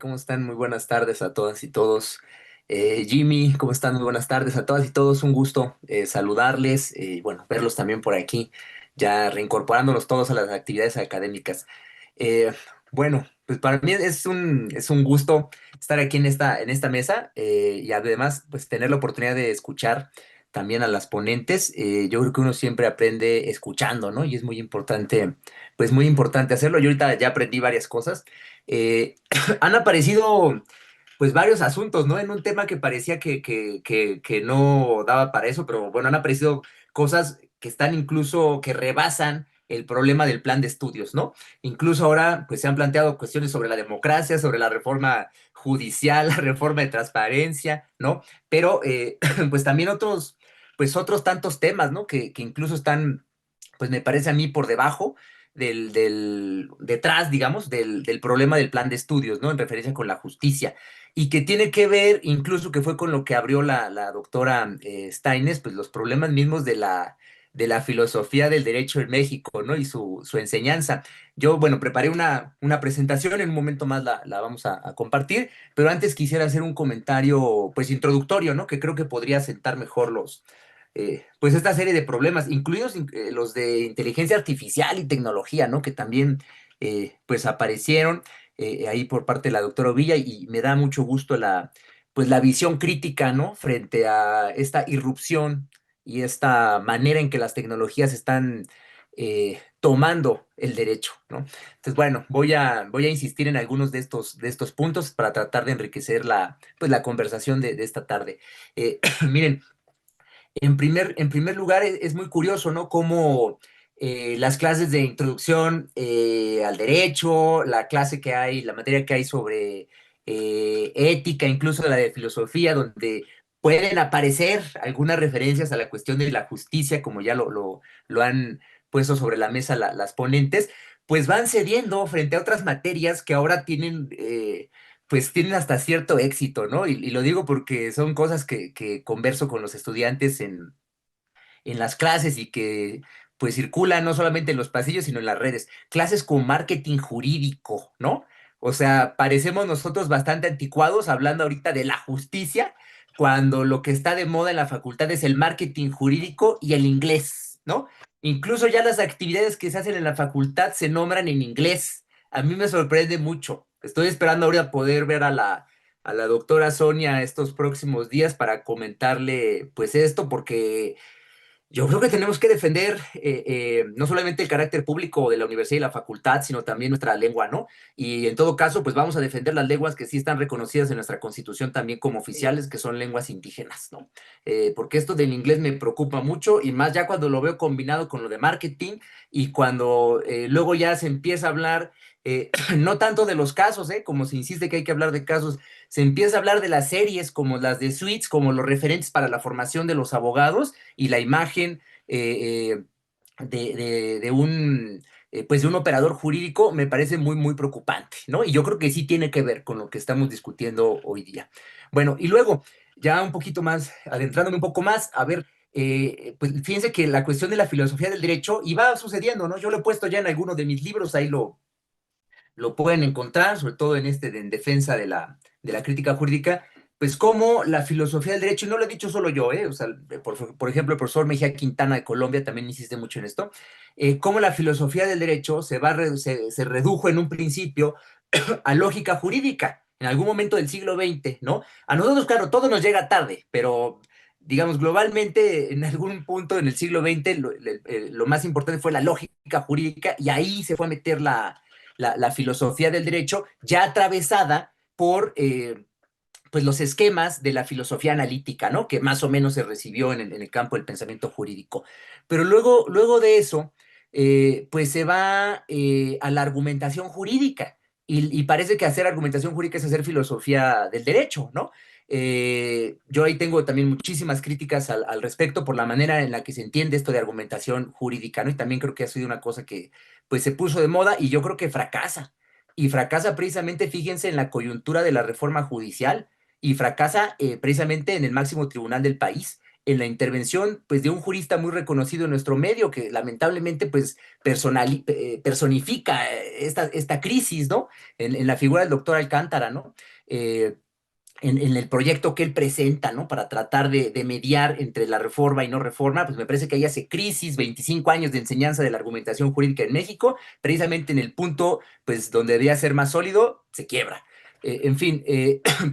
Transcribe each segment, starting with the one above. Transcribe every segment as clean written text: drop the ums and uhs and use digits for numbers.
¿Cómo están? Muy buenas tardes a todas y todos. Jimmy, ¿cómo están? Muy buenas tardes a todas y todos. Un gusto saludarles y bueno, verlos también por aquí, ya reincorporándonos todos a las actividades académicas. Eh, bueno, pues para mí es un gusto estar aquí en esta mesa y además pues tener la oportunidad de escuchar también a las ponentes. Yo creo que uno siempre aprende escuchando, ¿no? Y es muy importante, pues muy importante hacerlo. Yo ahorita ya aprendí varias cosas. Eh, Han aparecido pues varios asuntos, ¿no? En un tema que parecía que no daba para eso, pero bueno, han aparecido cosas que están incluso, que rebasan el problema del plan de estudios, ¿no? Incluso ahora pues se han planteado cuestiones sobre la democracia, sobre la reforma judicial, la reforma de transparencia, ¿no? Pero pues también otros tantos temas, ¿no? Que incluso están, pues me parece a mí por debajo detrás, digamos, del problema del plan de estudios, ¿no? En referencia con la justicia. Y que tiene que ver, incluso que fue con lo que abrió la doctora Steines, pues los problemas mismos de la filosofía del derecho en México, ¿no? Y su enseñanza. Yo, bueno, preparé una presentación, en un momento más la vamos a compartir, pero antes quisiera hacer un comentario, pues, introductorio, ¿no? Que creo que podría sentar mejor pues esta serie de problemas, incluidos los de inteligencia artificial y tecnología, ¿no? Que también pues aparecieron ahí por parte de la doctora Ovilla y me da mucho gusto pues la visión crítica, ¿no? Frente a esta irrupción y esta manera en que las tecnologías están tomando el derecho, ¿no? Entonces, bueno, voy a insistir en algunos de estos puntos para tratar de enriquecer pues, la conversación de esta tarde. Miren, en primer lugar, es muy curioso, ¿no? Cómo las clases de introducción al derecho, la clase que hay, la materia que hay sobre ética, incluso la de filosofía, donde pueden aparecer algunas referencias a la cuestión de la justicia, como ya lo han puesto sobre la mesa las ponentes, pues van cediendo frente a otras materias que ahora pues tienen hasta cierto éxito, ¿no? Y lo digo porque son cosas que converso con los estudiantes en las clases y que pues circulan no solamente en los pasillos, sino en las redes. Clases con marketing jurídico, ¿no? O sea, parecemos nosotros bastante anticuados hablando ahorita de la justicia, cuando lo que está de moda en la facultad es el marketing jurídico y el inglés, ¿no? Incluso ya las actividades que se hacen en la facultad se nombran en inglés. A mí me sorprende mucho. Estoy esperando ahora poder ver a la doctora Sonia estos próximos días para comentarle pues esto, porque yo creo que tenemos que defender no solamente el carácter público de la universidad y la facultad, sino también nuestra lengua, ¿no? Y en todo caso, pues vamos a defender las lenguas que sí están reconocidas en nuestra constitución también como oficiales, que son lenguas indígenas, ¿no? Porque esto del inglés me preocupa mucho y más ya cuando lo veo combinado con lo de marketing y cuando luego ya se empieza a hablar, no tanto de los casos, como se insiste que hay que hablar de casos, se empieza a hablar de las series como las de Suits, como los referentes para la formación de los abogados y la imagen de un operador jurídico me parece muy, muy preocupante, ¿no? Y yo creo que sí tiene que ver con lo que estamos discutiendo hoy día. Bueno, y luego, ya un poquito más, adentrándome un poco más, a ver, pues fíjense que la cuestión de la filosofía del derecho iba sucediendo, ¿no? Yo lo he puesto ya en algunos de mis libros, ahí lo pueden encontrar, sobre todo en defensa de la crítica jurídica, pues como la filosofía del derecho, y no lo he dicho solo yo, o sea, por ejemplo, el profesor Mejía Quintana de Colombia también insiste mucho en esto, cómo la filosofía del derecho se redujo en un principio a lógica jurídica, en algún momento del siglo XX, ¿no? A nosotros, claro, todo nos llega tarde, pero digamos, globalmente, en algún punto en el siglo XX, lo más importante fue la lógica jurídica y ahí se fue a meter la filosofía del derecho, ya atravesada por pues los esquemas de la filosofía analítica, ¿no? Que más o menos se recibió en el campo del pensamiento jurídico. Pero luego de eso, pues se va a la argumentación jurídica. Y parece que hacer argumentación jurídica es hacer filosofía del derecho, ¿no? Yo ahí tengo también muchísimas críticas al respecto por la manera en la que se entiende esto de argumentación jurídica, ¿no? Y también creo que ha sido una cosa que pues se puso de moda y yo creo que fracasa. Y fracasa precisamente, fíjense, en la coyuntura de la reforma judicial y fracasa precisamente en el máximo tribunal del país, en la intervención pues de un jurista muy reconocido en nuestro medio que lamentablemente pues personifica esta crisis, ¿no? En la figura del doctor Alcántara, ¿no? Eh, en el proyecto que él presenta, ¿no? Para tratar de mediar entre la reforma y no reforma, pues me parece que ahí hace crisis, 25 años de enseñanza de la argumentación jurídica en México, precisamente en el punto, pues, donde debía ser más sólido, se quiebra. En fin,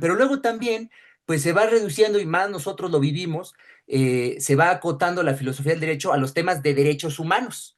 pero luego también, pues se va reduciendo y más nosotros lo vivimos, se va acotando la filosofía del derecho a los temas de derechos humanos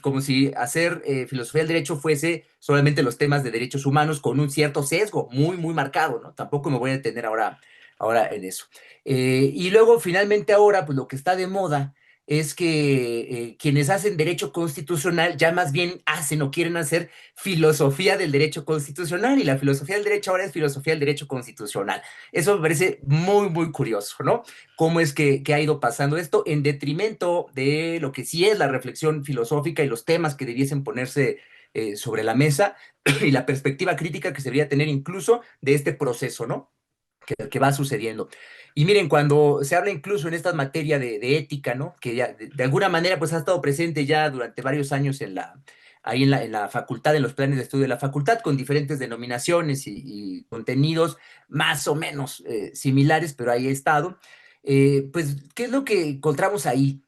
como si hacer filosofía del derecho fuese solamente los temas de derechos humanos con un cierto sesgo muy, muy marcado, ¿no? Tampoco me voy a detener ahora en eso. Y luego, finalmente, ahora, pues lo que está de moda es que quienes hacen derecho constitucional ya más bien hacen o quieren hacer filosofía del derecho constitucional y la filosofía del derecho ahora es filosofía del derecho constitucional. Eso me parece muy, muy curioso, ¿no? Cómo es que ha ido pasando esto en detrimento de lo que sí es la reflexión filosófica y los temas que debiesen ponerse sobre la mesa y la perspectiva crítica que se debería tener incluso de este proceso, ¿no? Que va sucediendo. Y miren, cuando se habla incluso en esta materia de ética, ¿no? Que ya de alguna manera pues ha estado presente ya durante varios años ahí en la facultad, en los planes de estudio de la facultad, con diferentes denominaciones y contenidos más o menos similares, pero ahí ha estado. Pues, ¿qué es lo que encontramos ahí?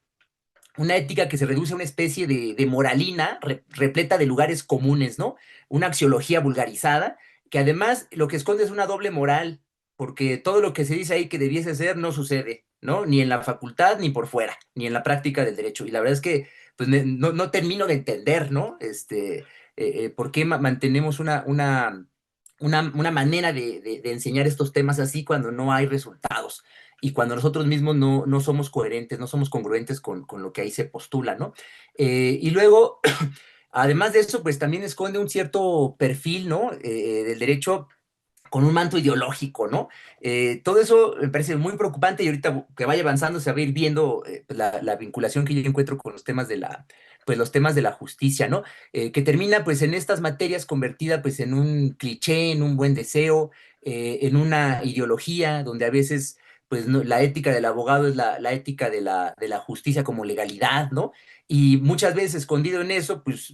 Una ética que se reduce a una especie de moralina repleta de lugares comunes, ¿no? Una axiología vulgarizada, que además lo que esconde es una doble moral, porque todo lo que se dice ahí que debiese ser no sucede, ¿no? Ni en la facultad, ni por fuera, ni en la práctica del derecho. Y la verdad es que pues, no termino de entender, ¿no? ¿Por qué mantenemos una manera de enseñar estos temas así cuando no hay resultados? Y cuando nosotros mismos no somos coherentes, no somos congruentes con lo que ahí se postula, ¿no? Y luego, además de eso, pues también esconde un cierto perfil, ¿no? Del derecho con un manto ideológico, ¿no? Todo eso me parece muy preocupante y ahorita que vaya avanzando se va a ir viendo pues, la vinculación que yo encuentro con los temas pues los temas de la justicia, ¿no? Que termina pues en estas materias convertida pues en un cliché, en un buen deseo, en una ideología donde a veces pues la ética del abogado es la ética de la justicia como legalidad, ¿no? Y muchas veces escondido en eso, pues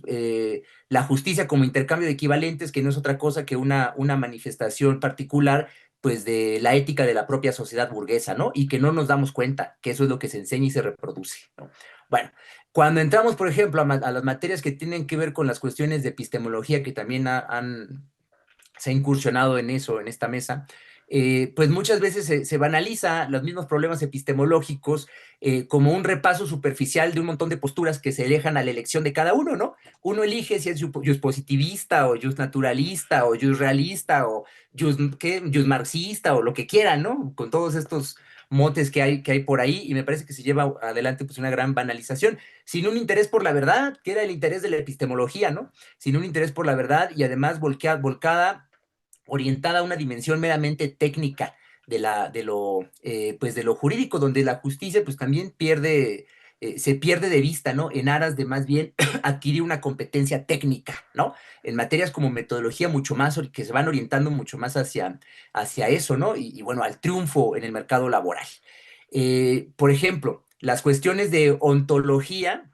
la justicia como intercambio de equivalentes, que no es otra cosa que una manifestación particular, pues de la ética de la propia sociedad burguesa, ¿no? Y que no nos damos cuenta que eso es lo que se enseña y se reproduce, ¿no? Bueno, cuando entramos, por ejemplo, a las materias que tienen que ver con las cuestiones de epistemología, que también se ha incursionado en eso, en esta mesa, pues muchas veces se banaliza los mismos problemas epistemológicos como un repaso superficial de un montón de posturas que se dejan a la elección de cada uno, ¿no? Uno elige si es positivista o naturalista o realista o ¿qué? Marxista o lo que quiera, ¿no? Con todos estos motes que hay por ahí y me parece que se lleva adelante pues una gran banalización, sin un interés por la verdad, que era el interés de la epistemología, ¿no? Sin un interés por la verdad y además volcada orientada a una dimensión meramente técnica pues de lo jurídico, donde la justicia pues también se pierde de vista, ¿no? En aras de más bien adquirir una competencia técnica, ¿no? En materias como metodología mucho más, que se van orientando mucho más hacia eso, ¿no? Y bueno, al triunfo en el mercado laboral. Por ejemplo, las cuestiones de ontología,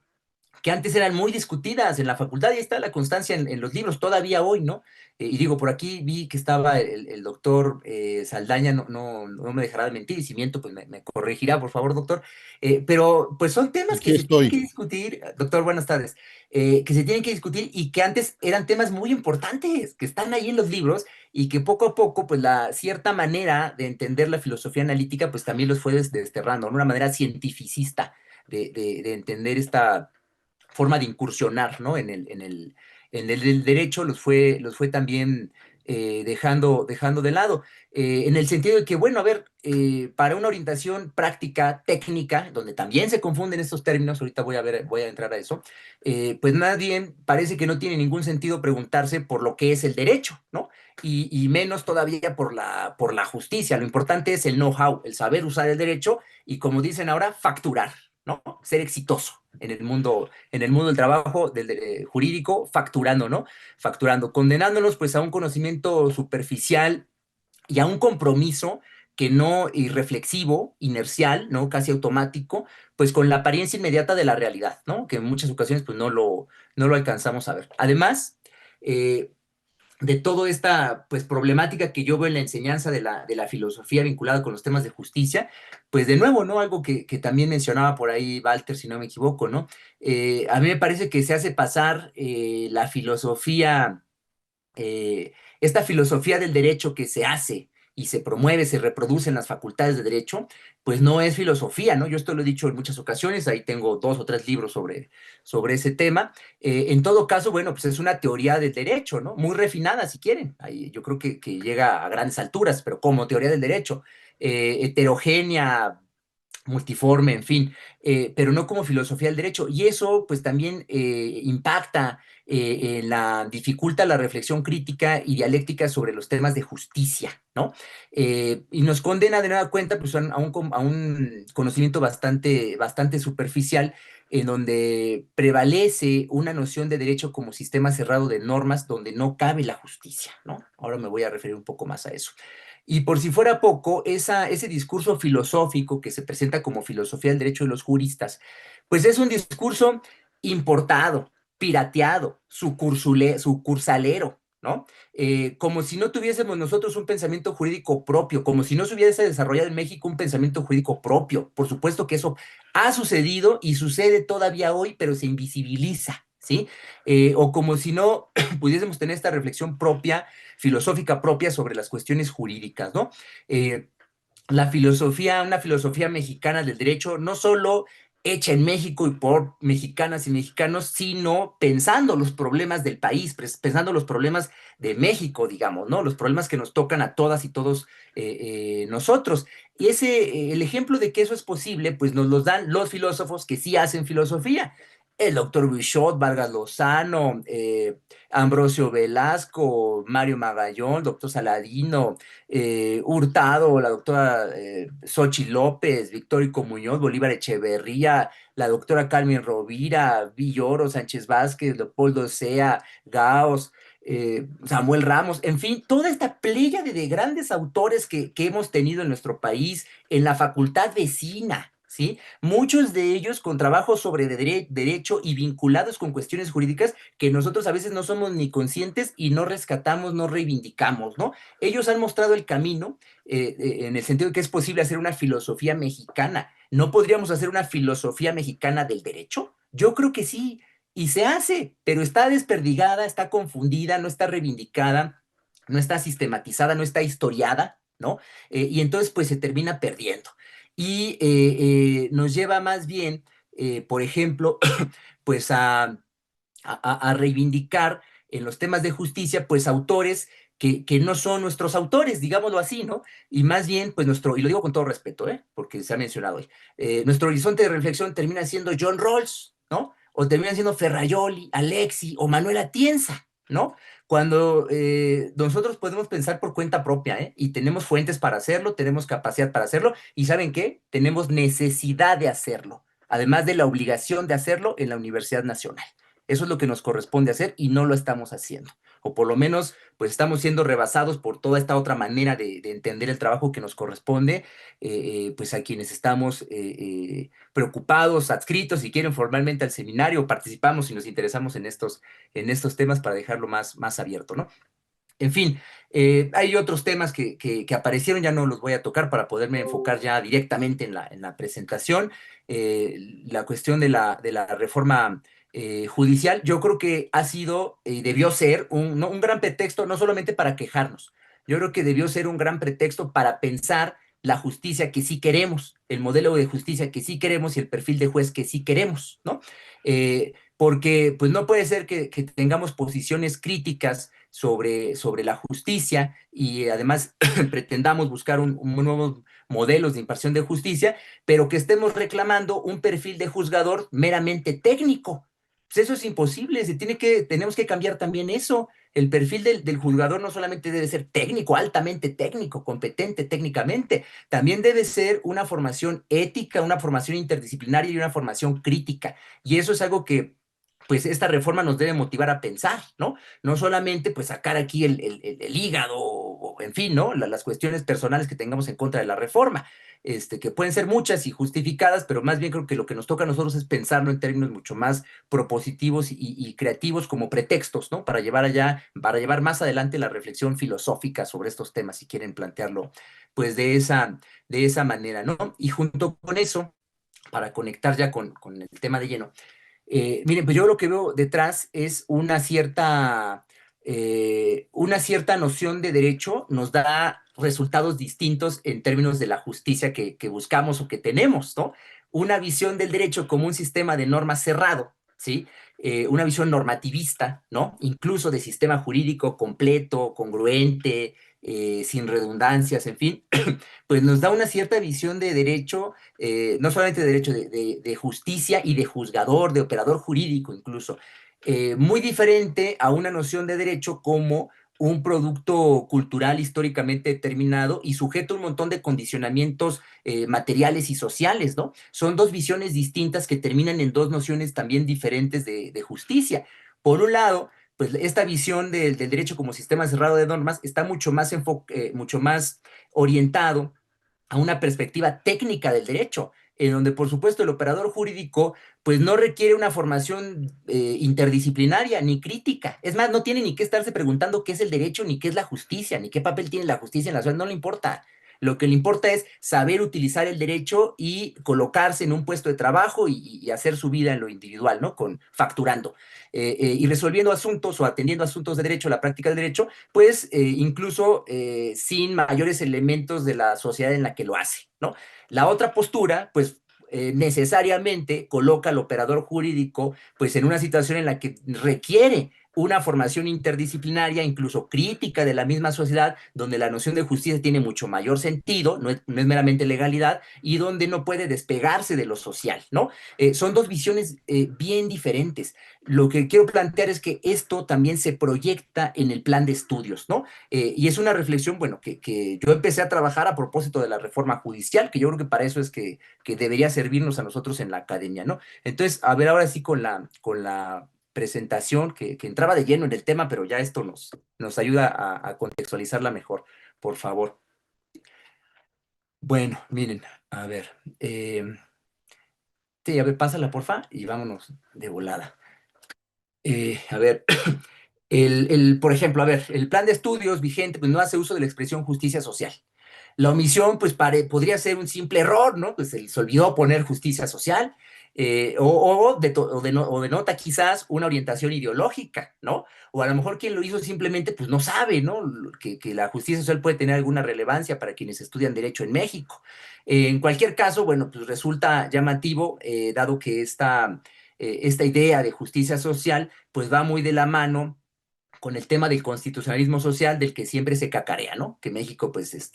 que antes eran muy discutidas en la facultad, y está la constancia en los libros, todavía hoy, ¿no? Y digo, por aquí vi que estaba el doctor Saldaña, no me dejará de mentir, y si miento, pues me corregirá, por favor, doctor. Pero pues son temas que Aquí se tienen que estoy. discutir, doctor, buenas tardes, que se tienen que discutir y que antes eran temas muy importantes, que están ahí en los libros y que poco a poco, pues la cierta manera de entender la filosofía analítica, pues también los fue desterrando, ¿no? Una manera cientificista de entender esta forma de incursionar, ¿no? En el derecho los fue también dejando de lado, en el sentido de que, bueno, a ver, para una orientación práctica, técnica, donde también se confunden estos términos, ahorita voy a entrar a eso, pues nadie parece que no tiene ningún sentido preguntarse por lo que es el derecho, ¿no? Y menos todavía por la justicia. Lo importante es el know-how, el saber usar el derecho y, como dicen ahora, facturar, ¿no? Ser exitoso en el mundo del trabajo jurídico, facturando, ¿no? Facturando, condenándolos pues a un conocimiento superficial y a un compromiso que no irreflexivo, inercial, ¿no? Casi automático, pues con la apariencia inmediata de la realidad, ¿no? Que en muchas ocasiones pues no lo alcanzamos a ver. Además, eh, de toda esta pues problemática que yo veo en la enseñanza de la filosofía vinculada con los temas de justicia, pues de nuevo, ¿no? Algo que también mencionaba por ahí Walter, si no me equivoco, ¿no? A mí me parece que se hace pasar la filosofía, esta filosofía del derecho que se hace y se promueve, se reproduce en las facultades de derecho, pues no es filosofía, ¿no? Yo esto lo he dicho en muchas ocasiones, ahí tengo 2 o 3 libros sobre ese tema. En todo caso, bueno, pues es una teoría del derecho, ¿no? Muy refinada, si quieren. Ahí yo creo que llega a grandes alturas, pero como teoría del derecho, heterogénea, multiforme, en fin, pero no como filosofía del derecho. Y eso pues también impacta, dificulta la reflexión crítica y dialéctica sobre los temas de justicia, ¿no? Y nos condena de nueva cuenta pues, a un conocimiento bastante superficial, en donde prevalece una noción de derecho como sistema cerrado de normas donde no cabe la justicia, ¿no? Ahora me voy a referir un poco más a eso. Y por si fuera poco, ese discurso filosófico que se presenta como filosofía del derecho de los juristas, pues es un discurso importado, pirateado, sucursalero, ¿no? Como si no tuviésemos nosotros un pensamiento jurídico propio, como si no se hubiese desarrollado en México un pensamiento jurídico propio. Por supuesto que eso ha sucedido y sucede todavía hoy, pero se invisibiliza, ¿sí? O como si no pudiésemos tener esta reflexión propia, filosófica propia sobre las cuestiones jurídicas, ¿no? Eh, una filosofía mexicana del derecho, no solo hecha en México y por mexicanas y mexicanos, sino pensando los problemas del país, pensando los problemas de México, digamos, ¿no? Los problemas que nos tocan a todas y todos nosotros. Y el ejemplo de que eso es posible, pues nos los dan los filósofos que sí hacen filosofía. El doctor Bishop, Vargas Lozano, Ambrosio Velasco, Mario Magallón, doctor Saladino, Hurtado, la doctora Xochitl López, Victórico Muñoz, Bolívar Echeverría, la doctora Carmen Rovira, Villoro, Sánchez Vázquez, Leopoldo Sea, Gaos, Samuel Ramos, en fin, toda esta pléyade de grandes autores que hemos tenido en nuestro país, en la facultad vecina, ¿sí? Muchos de ellos con trabajos sobre derecho y vinculados con cuestiones jurídicas que nosotros a veces no somos ni conscientes y no rescatamos, no reivindicamos, ¿no? Ellos han mostrado el camino, en el sentido de que es posible hacer una filosofía mexicana. ¿No podríamos hacer una filosofía mexicana del derecho? Yo creo que sí, y se hace, pero está desperdigada, está confundida, no está reivindicada, no está sistematizada, no está historiada, ¿no? Y entonces pues se termina perdiendo. Y nos lleva más bien, por ejemplo, pues a reivindicar en los temas de justicia, pues autores que no son nuestros autores, digámoslo así, ¿no? Y más bien, pues y lo digo con todo respeto, porque se ha mencionado hoy, nuestro horizonte de reflexión termina siendo John Rawls, ¿no? O termina siendo Ferrayoli, Alexi o Manuel Atienza, ¿no? Cuando nosotros podemos pensar por cuenta propia, ¿eh? Y tenemos fuentes para hacerlo, tenemos capacidad para hacerlo, y ¿saben qué? Tenemos necesidad de hacerlo, además de la obligación de hacerlo en la Universidad Nacional. Eso es lo que nos corresponde hacer y no lo estamos haciendo. O por lo menos, pues estamos siendo rebasados por toda esta otra manera de entender el trabajo que nos corresponde, pues a quienes estamos preocupados, adscritos, si quieren, formalmente al seminario, participamos y nos interesamos en estos temas para dejarlo más abierto, ¿no? En fin, hay otros temas que aparecieron, ya no los voy a tocar para poderme enfocar ya directamente en la presentación. La cuestión de la reforma judicial, yo creo que ha sido, debió ser ¿no? un gran pretexto, no solamente para quejarnos, yo creo que debió ser un gran pretexto para pensar la justicia que sí queremos, el modelo de justicia que sí queremos y el perfil de juez que sí queremos, ¿no? Porque pues no puede ser que tengamos posiciones críticas sobre la justicia y además pretendamos buscar un nuevos modelos de impartición de justicia, pero que estemos reclamando un perfil de juzgador meramente técnico. Pues eso es imposible, tenemos que cambiar también eso. El perfil del juzgador no solamente debe ser técnico, altamente técnico, competente técnicamente, también debe ser una formación ética, una formación interdisciplinaria y una formación crítica. Y eso es algo que, pues, esta reforma nos debe motivar a pensar, ¿no? No solamente, pues, sacar aquí el hígado o en fin, ¿no? Las cuestiones personales que tengamos en contra de la reforma, que pueden ser muchas y justificadas, pero más bien creo que lo que nos toca a nosotros es pensarlo en términos mucho más propositivos y creativos como pretextos, ¿no? Para llevar más adelante la reflexión filosófica sobre estos temas, si quieren plantearlo, pues de esa manera, ¿no? Y junto con eso, para conectar ya con el tema de lleno, miren, pues yo lo que veo detrás es una cierta noción de derecho nos da resultados distintos en términos de la justicia que buscamos o que tenemos, ¿no? Una visión del derecho como un sistema de normas cerrado, ¿sí? Una visión normativista, ¿no? Incluso de sistema jurídico completo, congruente, sin redundancias, en fin, pues nos da una cierta visión de derecho, no solamente de derecho, de justicia y de juzgador, de operador jurídico incluso, muy diferente a una noción de derecho como un producto cultural históricamente determinado y sujeto a un montón de condicionamientos materiales y sociales, ¿no? Son dos visiones distintas que terminan en dos nociones también diferentes de justicia. Por un lado, pues esta visión del derecho como sistema cerrado de normas está mucho más orientado a una perspectiva técnica del derecho, en donde por supuesto el operador jurídico pues no requiere una formación interdisciplinaria ni crítica. Es más, no tiene ni que estarse preguntando qué es el derecho, ni qué es la justicia, ni qué papel tiene la justicia en la sociedad, no le importa. Lo que le importa es saber utilizar el derecho y colocarse en un puesto de trabajo y hacer su vida en lo individual, ¿no? Facturando y resolviendo asuntos o atendiendo asuntos de derecho, la práctica del derecho, pues incluso sin mayores elementos de la sociedad en la que lo hace, ¿no? La otra postura, pues necesariamente coloca al operador jurídico pues en una situación en la que requiere una formación interdisciplinaria, incluso crítica de la misma sociedad, donde la noción de justicia tiene mucho mayor sentido, no es meramente legalidad, y donde no puede despegarse de lo social, ¿no? Son dos visiones bien diferentes. Lo que quiero plantear es que esto también se proyecta en el plan de estudios, ¿no? Y es una reflexión, bueno, que yo empecé a trabajar a propósito de la reforma judicial, que yo creo que para eso es que debería servirnos a nosotros en la academia, ¿no? Entonces, a ver, ahora sí con la presentación que entraba de lleno en el tema, pero ya esto nos ayuda a contextualizarla mejor, por favor. Bueno, miren, a ver, sí, a ver, pásala, porfa, y vámonos de volada. A ver, por ejemplo, a ver, el plan de estudios vigente pues no hace uso de la expresión justicia social. La omisión, pues podría ser un simple error, ¿no? Pues se olvidó poner justicia social, o denota quizás una orientación ideológica, ¿no? O a lo mejor quien lo hizo simplemente, pues no sabe, ¿no? Que la justicia social puede tener alguna relevancia para quienes estudian derecho en México. En cualquier caso, bueno, pues resulta llamativo, dado que esta idea de justicia social, pues va muy de la mano con el tema del constitucionalismo social del que siempre se cacarea, ¿no? Que México, pues,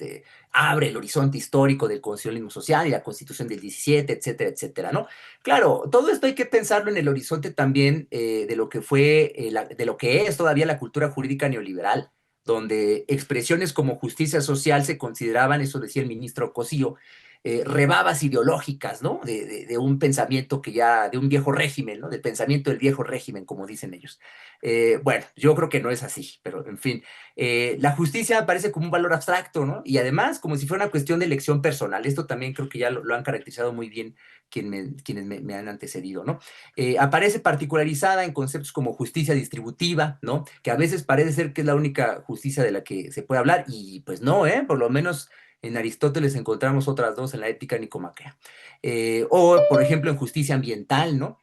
abre el horizonte histórico del constitucionalismo social y la Constitución del 17, etcétera, etcétera, ¿no? Claro, todo esto hay que pensarlo en el horizonte también de lo que fue, de lo que es todavía la cultura jurídica neoliberal, donde expresiones como justicia social se consideraban, eso decía el ministro Cosío, rebabas ideológicas, ¿no? De un pensamiento de un viejo régimen, ¿no? Del pensamiento del viejo régimen, como dicen ellos. Bueno, yo creo que no es así, pero en fin, la justicia aparece como un valor abstracto, ¿no? Y además como si fuera una cuestión de elección personal. Esto también creo que ya lo han caracterizado muy bien quienes me han antecedido, ¿no? Aparece particularizada en conceptos como justicia distributiva, ¿no? Que a veces parece ser que es la única justicia de la que se puede hablar y pues no, ¿eh? Por lo menos en Aristóteles encontramos otras dos en la Ética Nicomachea. O, por ejemplo, en justicia ambiental, ¿no?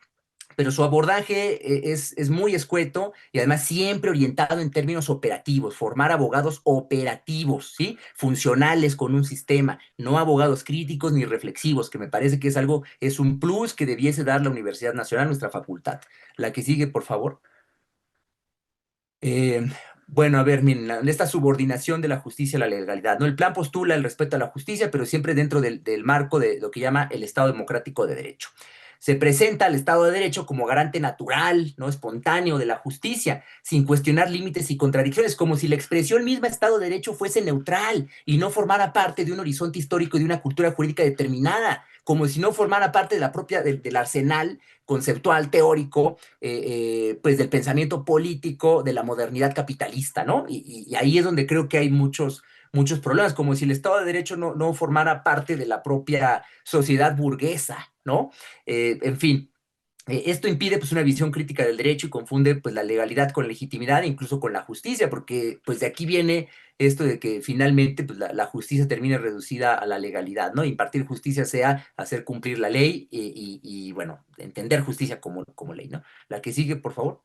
Pero su abordaje es muy escueto y además siempre orientado en términos operativos, formar abogados operativos, ¿sí? Funcionales con un sistema, no abogados críticos ni reflexivos, que me parece que es un plus que debiese dar la Universidad Nacional, nuestra facultad. La que sigue, por favor. Eh, bueno, a ver, miren, esta subordinación de la justicia a la legalidad, ¿no? El plan postula el respeto a la justicia, pero siempre dentro del marco de lo que llama el Estado democrático de derecho. Se presenta al Estado de Derecho como garante natural, ¿no? Espontáneo de la justicia, sin cuestionar límites y contradicciones, como si la expresión misma Estado de Derecho fuese neutral y no formara parte de un horizonte histórico y de una cultura jurídica determinada, como si no formara parte de la propia, del arsenal conceptual, teórico, pues del pensamiento político de la modernidad capitalista, ¿no? Y ahí es donde creo que hay muchos problemas, como si el Estado de Derecho no formara parte de la propia sociedad burguesa, ¿no? En fin, esto impide pues una visión crítica del derecho y confunde pues la legalidad con legitimidad e incluso con la justicia, porque pues de aquí viene esto de que finalmente pues la justicia termine reducida a la legalidad, ¿no? Impartir justicia sea hacer cumplir la ley bueno, entender justicia como ley, ¿no? La que sigue, por favor.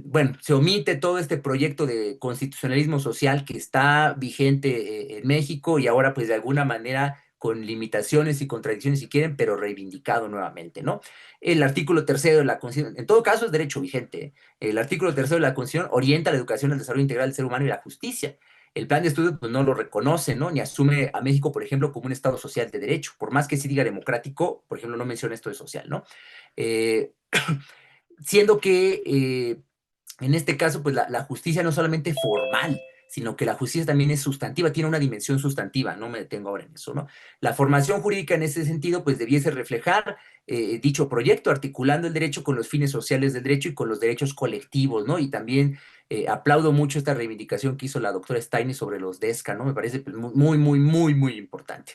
Bueno, se omite todo este proyecto de constitucionalismo social que está vigente en México y ahora pues de alguna manera con limitaciones y contradicciones si quieren, pero reivindicado nuevamente, ¿no? El artículo tercero de la Constitución, en todo caso es derecho vigente, ¿eh? El artículo tercero de la Constitución orienta la educación al desarrollo integral del ser humano y la justicia. El plan de estudio pues no lo reconoce, ¿no? Ni asume a México, por ejemplo, como un Estado social de derecho, por más que sí diga democrático, por ejemplo, no menciona esto de social, ¿no? Eh, siendo que en este caso, pues la justicia no es solamente formal, sino que la justicia también es sustantiva, tiene una dimensión sustantiva, no me detengo ahora en eso, ¿no? La formación jurídica en ese sentido, pues debiese reflejar dicho proyecto, articulando el derecho con los fines sociales del derecho y con los derechos colectivos, ¿no? Y también aplaudo mucho esta reivindicación que hizo la doctora Steiner sobre los DESCA, ¿no? Me parece pues, muy importante.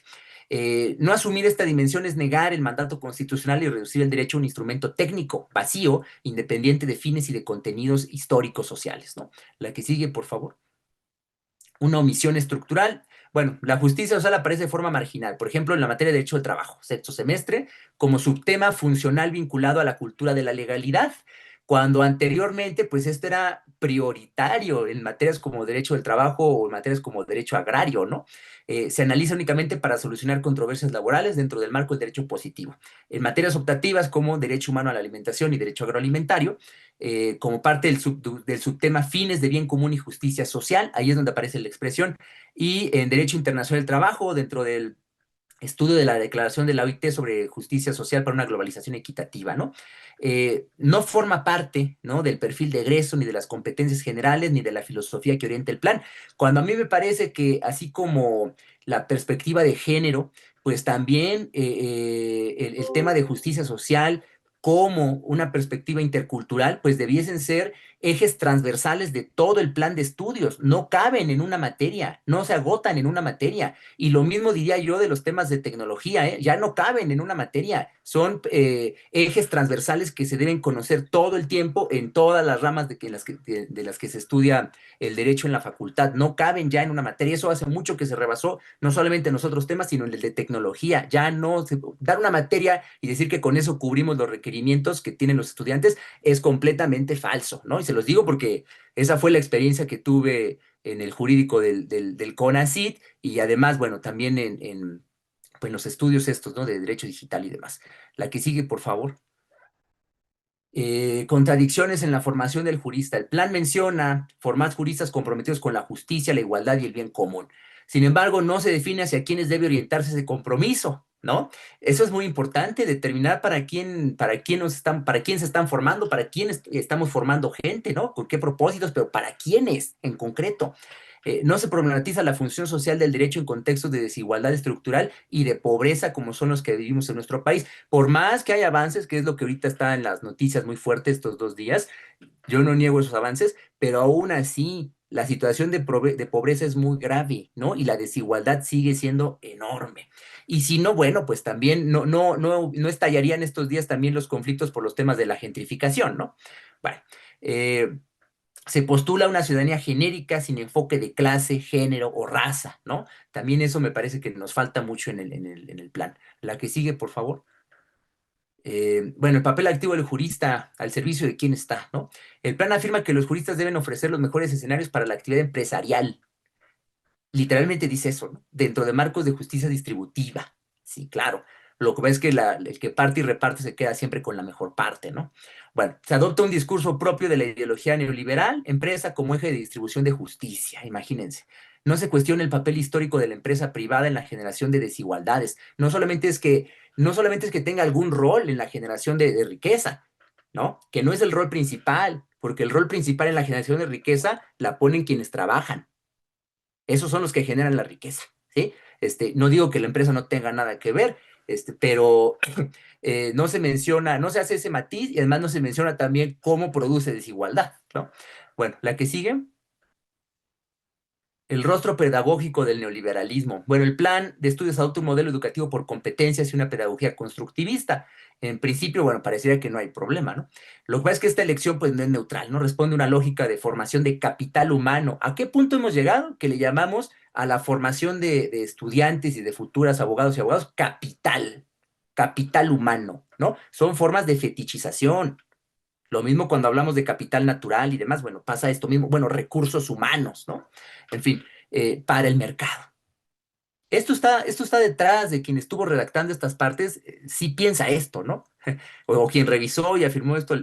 No asumir esta dimensión es negar el mandato constitucional y reducir el derecho a un instrumento técnico, vacío, independiente de fines y de contenidos históricos sociales, ¿no? La que sigue, por favor. Una omisión estructural. Bueno, la justicia social aparece de forma marginal, por ejemplo, en la materia de derecho del trabajo, sexto semestre, como subtema funcional vinculado a la cultura de la legalidad, cuando anteriormente, pues esto era prioritario en materias como derecho del trabajo o en materias como derecho agrario, ¿no? Se analiza únicamente para solucionar controversias laborales dentro del marco del derecho positivo. En materias optativas como derecho humano a la alimentación y derecho agroalimentario, como parte del subtema fines de bien común y justicia social, ahí es donde aparece la expresión, y en Derecho Internacional del Trabajo, dentro del estudio de la declaración de la OIT sobre justicia social para una globalización equitativa, ¿no? No forma parte, ¿no? Del perfil de egreso, ni de las competencias generales, ni de la filosofía que orienta el plan, cuando a mí me parece que así como la perspectiva de género, pues también el tema de justicia social como una perspectiva intercultural, pues debiesen ser ejes transversales de todo el plan de estudios, no caben en una materia, no se agotan en una materia. Y lo mismo diría yo de los temas de tecnología, ¿eh? Ya no caben en una materia, son ejes transversales que se deben conocer todo el tiempo en todas las ramas de las que se estudia el derecho en la facultad, no caben ya en una materia, eso hace mucho que se rebasó, no solamente en los otros temas, sino en el de tecnología, ya no, dar una materia y decir que con eso cubrimos los requerimientos que tienen los estudiantes es completamente falso, ¿no? Y se los digo porque esa fue la experiencia que tuve en el jurídico del CONACYT y además, bueno, también pues, los estudios estos, ¿no? De derecho digital y demás. La que sigue, por favor. Contradicciones en la formación del jurista. El plan menciona formar juristas comprometidos con la justicia, la igualdad y el bien común. Sin embargo, no se define hacia quiénes debe orientarse ese compromiso, ¿no? Eso es muy importante, determinar para quién se están formando, para quién estamos formando gente, ¿no? Con qué propósitos, pero para quiénes en concreto. No se problematiza la función social del derecho en contextos de desigualdad estructural y de pobreza como son los que vivimos en nuestro país. Por más que hay avances, que es lo que ahorita está en las noticias muy fuertes estos 2 días, yo no niego esos avances, pero aún así la situación de pobreza es muy grave, ¿no? Y la desigualdad sigue siendo enorme. Y si no, bueno, pues también no estallarían estos días también los conflictos por los temas de la gentrificación, ¿no? Bueno, eh, se postula una ciudadanía genérica sin enfoque de clase, género o raza, ¿no? También eso me parece que nos falta mucho en el plan. La que sigue, por favor. Bueno, el papel activo del jurista al servicio de quién está, ¿no? El plan afirma que los juristas deben ofrecer los mejores escenarios para la actividad empresarial. Literalmente dice eso, ¿no? Dentro de marcos de justicia distributiva. Sí, claro. Lo que ves es que el que parte y reparte se queda siempre con la mejor parte, ¿no? Bueno, se adopta un discurso propio de la ideología neoliberal, empresa como eje de distribución de justicia, imagínense. No se cuestiona el papel histórico de la empresa privada en la generación de desigualdades. No solamente es que tenga algún rol en la generación de riqueza, ¿no? Que no es el rol principal, porque el rol principal en la generación de riqueza la ponen quienes trabajan. Esos son los que generan la riqueza, ¿sí? No digo que la empresa no tenga nada que ver, pero no se menciona, no se hace ese matiz y además no se menciona también cómo produce desigualdad, ¿no? Bueno, la que sigue. El rostro pedagógico del neoliberalismo. Bueno, el plan de estudios adopta un modelo educativo por competencias y una pedagogía constructivista. En principio, bueno, parecería que no hay problema, ¿no? Lo que pasa es que esta elección, pues, no es neutral, ¿no? Responde a una lógica de formación de capital humano. ¿A qué punto hemos llegado? Que le llamamos a la formación de estudiantes y de futuras abogados y abogados capital humano, ¿no? Son formas de fetichización. Lo mismo cuando hablamos de capital natural y demás, bueno, pasa esto mismo, bueno, recursos humanos, ¿no? En fin, para el mercado. Esto está detrás de quien estuvo redactando estas partes, sí piensa esto, ¿no? O quien revisó y afirmó esto,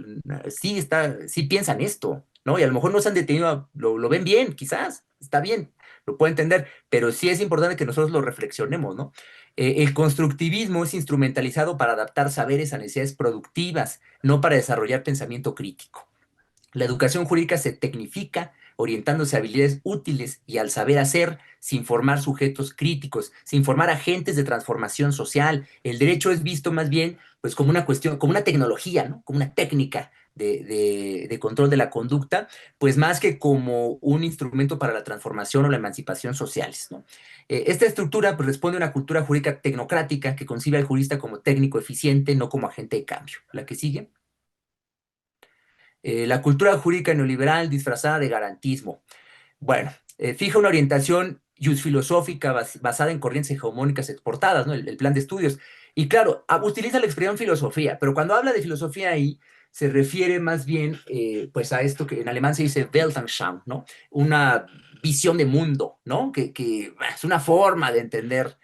sí piensan esto, ¿no? Y a lo mejor no se han detenido, lo ven bien, quizás, está bien, lo puedo entender, pero sí es importante que nosotros lo reflexionemos, ¿no? El constructivismo es instrumentalizado para adaptar saberes a necesidades productivas, no para desarrollar pensamiento crítico. La educación jurídica se tecnifica orientándose a habilidades útiles y al saber hacer, sin formar sujetos críticos, sin formar agentes de transformación social. El derecho es visto más bien pues, como una cuestión, como una tecnología, ¿no? Como una técnica de control de la conducta, pues más que como un instrumento para la transformación o la emancipación sociales, ¿no? Esta estructura pues, responde a una cultura jurídica tecnocrática que concibe al jurista como técnico eficiente, no como agente de cambio. La que sigue. La cultura jurídica neoliberal disfrazada de garantismo. Bueno, fija una orientación filosófica basada en corrientes hegemónicas exportadas, ¿no? El plan de estudios. Y claro, utiliza la expresión filosofía, pero cuando habla de filosofía ahí se refiere más bien pues a esto que en alemán se dice Weltanschauung, ¿no? Una visión de mundo, ¿no? Que es una forma de entender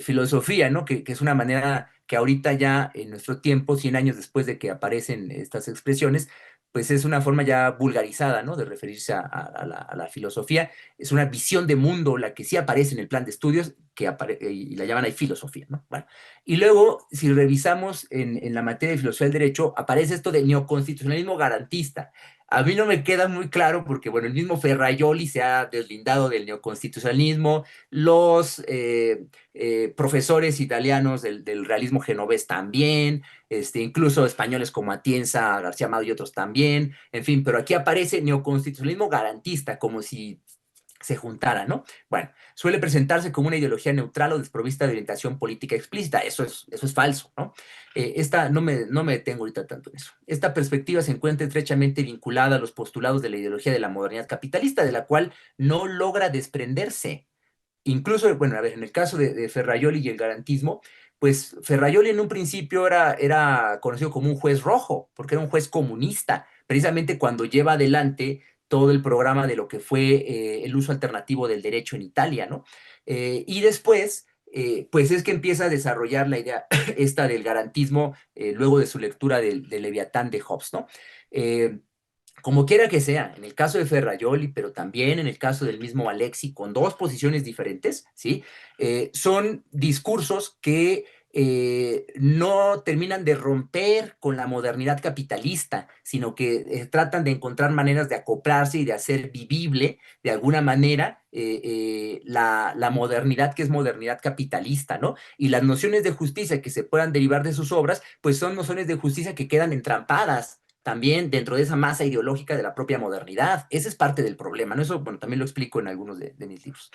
filosofía, ¿no? Que es una manera que ahorita ya en nuestro tiempo, 100 años después de que aparecen estas expresiones, pues es una forma ya vulgarizada, ¿no? De referirse a la filosofía. Es una visión de mundo la que sí aparece en el plan de estudios y la llaman ahí filosofía, ¿no? Bueno, y luego, si revisamos en la materia de filosofía del derecho, aparece esto de neoconstitucionalismo garantista. A mí no me queda muy claro porque, bueno, el mismo Ferrajoli se ha deslindado del neoconstitucionalismo, los profesores italianos del realismo genovés también, incluso españoles como Atienza, García Amado y otros también, en fin, pero aquí aparece neoconstitucionalismo garantista, como si se juntara, ¿no? Bueno, suele presentarse como una ideología neutral o desprovista de orientación política explícita, eso es falso, ¿no? No me detengo ahorita tanto en eso. Esta perspectiva se encuentra estrechamente vinculada a los postulados de la ideología de la modernidad capitalista, de la cual no logra desprenderse. Incluso, bueno, a ver, en el caso de Ferrajoli y el garantismo, pues Ferrajoli en un principio era conocido como un juez rojo, porque era un juez comunista, precisamente cuando lleva adelante todo el programa de lo que fue el uso alternativo del derecho en Italia, ¿no? Y después, pues es que empieza a desarrollar la idea esta del garantismo luego de su lectura del Leviatán de Hobbes, ¿no? Eh, como quiera que sea, en el caso de Ferrajoli, pero también en el caso del mismo Alexi, con dos posiciones diferentes, ¿sí? Son discursos que no terminan de romper con la modernidad capitalista, sino que tratan de encontrar maneras de acoplarse y de hacer vivible de alguna manera la modernidad que es modernidad capitalista, ¿no? Y las nociones de justicia que se puedan derivar de sus obras, pues son nociones de justicia que quedan entrampadas también dentro de esa masa ideológica de la propia modernidad. Ese es parte del problema, ¿no? Eso, bueno, también lo explico en algunos de mis libros.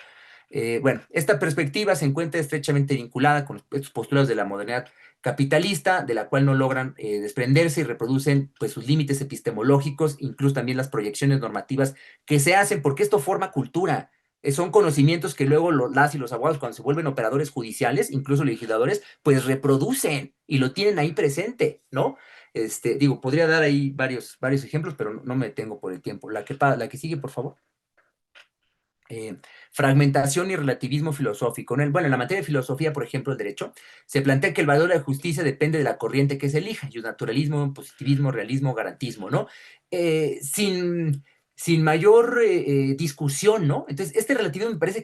Bueno, esta perspectiva se encuentra estrechamente vinculada con estos postulados de la modernidad capitalista, de la cual no logran desprenderse y reproducen pues, sus límites epistemológicos, incluso también las proyecciones normativas que se hacen, porque esto forma cultura. Son conocimientos que luego las y los abogados, cuando se vuelven operadores judiciales, incluso legisladores, pues reproducen y lo tienen ahí presente, ¿no? Digo, podría dar ahí varios ejemplos, pero no me detengo por el tiempo. La que sigue, por favor. fragmentación y relativismo filosófico. Bueno, en la materia de filosofía, por ejemplo, el derecho, se plantea que el valor de la justicia depende de la corriente que se elija, y naturalismo, positivismo, realismo, garantismo, ¿no? Sin mayor discusión, ¿no? Entonces, este relativismo me parece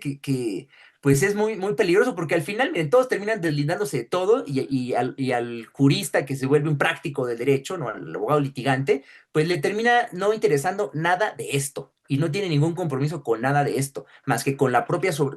pues es muy peligroso porque al final, miren, todos terminan deslindándose de todo y al jurista que se vuelve un práctico del derecho, ¿no? Al abogado litigante, pues le termina no interesando nada de esto y no tiene ningún compromiso con nada de esto, más que con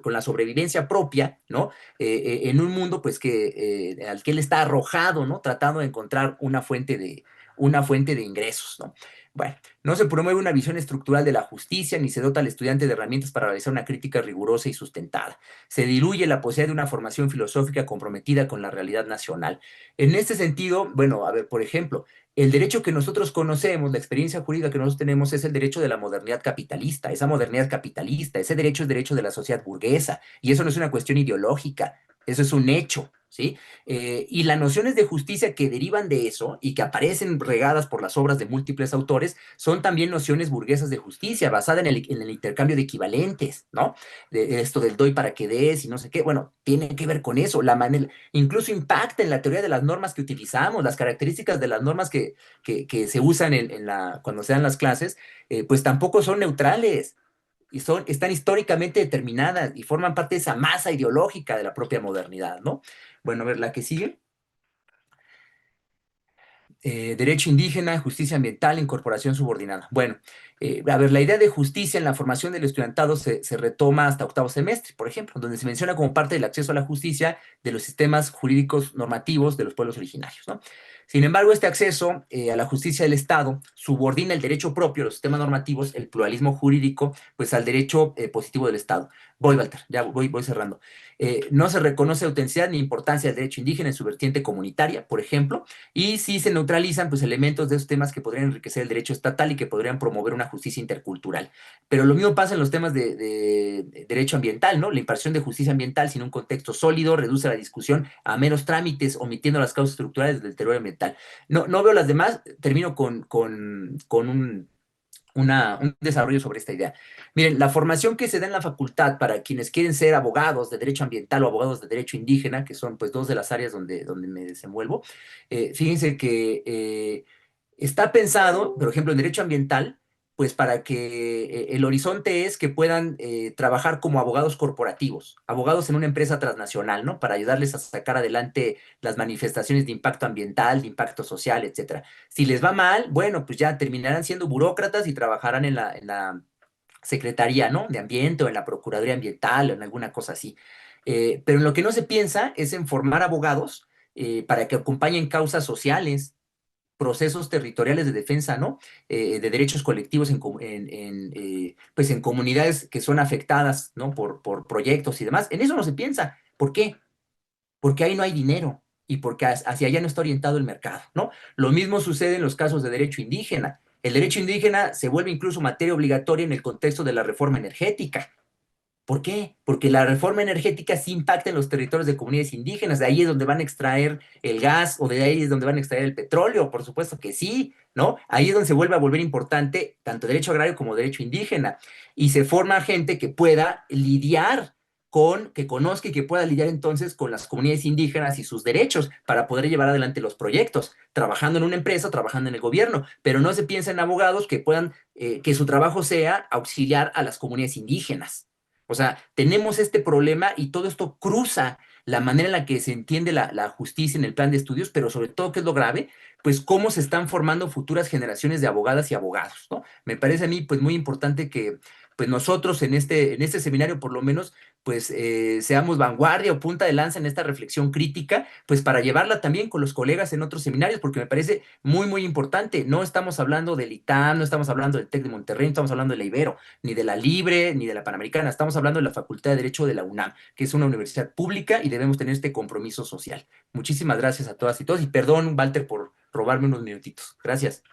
con la sobrevivencia propia, ¿no? En un mundo, pues, al que él está arrojado, ¿no? Tratando de encontrar una fuente de ingresos, ¿no? Bueno, no se promueve una visión estructural de la justicia ni se dota al estudiante de herramientas para realizar una crítica rigurosa y sustentada. Se diluye la posibilidad de una formación filosófica comprometida con la realidad nacional. En este sentido, bueno, a ver, por ejemplo, el derecho que nosotros conocemos, la experiencia jurídica que nosotros tenemos es el derecho de la modernidad capitalista. Esa modernidad capitalista, ese derecho es derecho de la sociedad burguesa. Y eso no es una cuestión ideológica, eso es un hecho, ¿sí? Y las nociones de justicia que derivan de eso y que aparecen regadas por las obras de múltiples autores son también nociones burguesas de justicia, basadas en el intercambio de equivalentes, ¿no? De esto del doy para que des y no sé qué. Bueno, tiene que ver con eso. La manera, incluso impacta en la teoría de las normas que utilizamos, las características de las normas que se usan cuando se dan las clases, pues tampoco son neutrales y están históricamente determinadas y forman parte de esa masa ideológica de la propia modernidad, ¿no? Bueno, a ver, la que sigue. Derecho indígena, justicia ambiental, incorporación subordinada. Bueno, a ver, la idea de justicia en la formación del estudiantado se retoma hasta octavo semestre, por ejemplo, donde se menciona como parte del acceso a la justicia de los sistemas jurídicos normativos de los pueblos originarios, ¿no? Sin embargo, este acceso a la justicia del Estado subordina el derecho propio, los sistemas normativos, el pluralismo jurídico, pues al derecho positivo del Estado. Voy, Walter, ya voy cerrando. No se reconoce autenticidad ni importancia del derecho indígena en su vertiente comunitaria, por ejemplo, y sí se neutralizan pues, elementos de esos temas que podrían enriquecer el derecho estatal y que podrían promover una justicia intercultural. Pero lo mismo pasa en los temas de derecho ambiental, ¿no? La impartición de justicia ambiental sin un contexto sólido reduce la discusión a meros trámites, omitiendo las causas estructurales del deterioro ambiental. No veo las demás, termino con un desarrollo sobre esta idea. Miren, la formación que se da en la facultad para quienes quieren ser abogados de derecho ambiental o abogados de derecho indígena, que son pues dos de las áreas donde me desenvuelvo, fíjense que está pensado, por ejemplo, en derecho ambiental, pues para que el horizonte es que puedan trabajar como abogados corporativos, abogados en una empresa transnacional, ¿no? Para ayudarles a sacar adelante las manifestaciones de impacto ambiental, de impacto social, etcétera. Si les va mal, bueno, pues ya terminarán siendo burócratas y trabajarán en la Secretaría, ¿no? De Ambiente o en la Procuraduría Ambiental o en alguna cosa así. Pero en lo que no se piensa es en formar abogados para que acompañen causas sociales, procesos territoriales de defensa, ¿no? De derechos colectivos pues en comunidades que son afectadas, ¿no? Por proyectos y demás. En eso no se piensa. ¿Por qué? Porque ahí no hay dinero y porque hacia allá no está orientado el mercado, ¿no? Lo mismo sucede en los casos de derecho indígena. El derecho indígena se vuelve incluso materia obligatoria en el contexto de la reforma energética. ¿Por qué? Porque la reforma energética sí impacta en los territorios de comunidades indígenas. De ahí es donde van a extraer el gas o de ahí es donde van a extraer el petróleo. Por supuesto que sí, ¿no? Ahí es donde se vuelve a volver importante tanto derecho agrario como derecho indígena. Y se forma gente que pueda lidiar que conozca y que pueda lidiar entonces con las comunidades indígenas y sus derechos para poder llevar adelante los proyectos, trabajando en una empresa, trabajando en el gobierno. Pero no se piensa en abogados que puedan, que su trabajo sea auxiliar a las comunidades indígenas. O sea, tenemos este problema y todo esto cruza la manera en la que se entiende la justicia en el plan de estudios, pero sobre todo, ¿qué es lo grave? Pues cómo se están formando futuras generaciones de abogadas y abogados, ¿no? Me parece a mí, pues, muy importante que, pues, nosotros en este seminario, por lo menos, pues, seamos vanguardia o punta de lanza en esta reflexión crítica, pues, para llevarla también con los colegas en otros seminarios, porque me parece muy importante. No estamos hablando del ITAM, no estamos hablando del TEC de Monterrey, no estamos hablando de la Ibero ni de la Libre, ni de la Panamericana. Estamos hablando de la Facultad de Derecho de la UNAM, que es una universidad pública y debemos tener este compromiso social. Muchísimas gracias a todas y todos y perdón, Walter, por robarme unos minutitos. Gracias.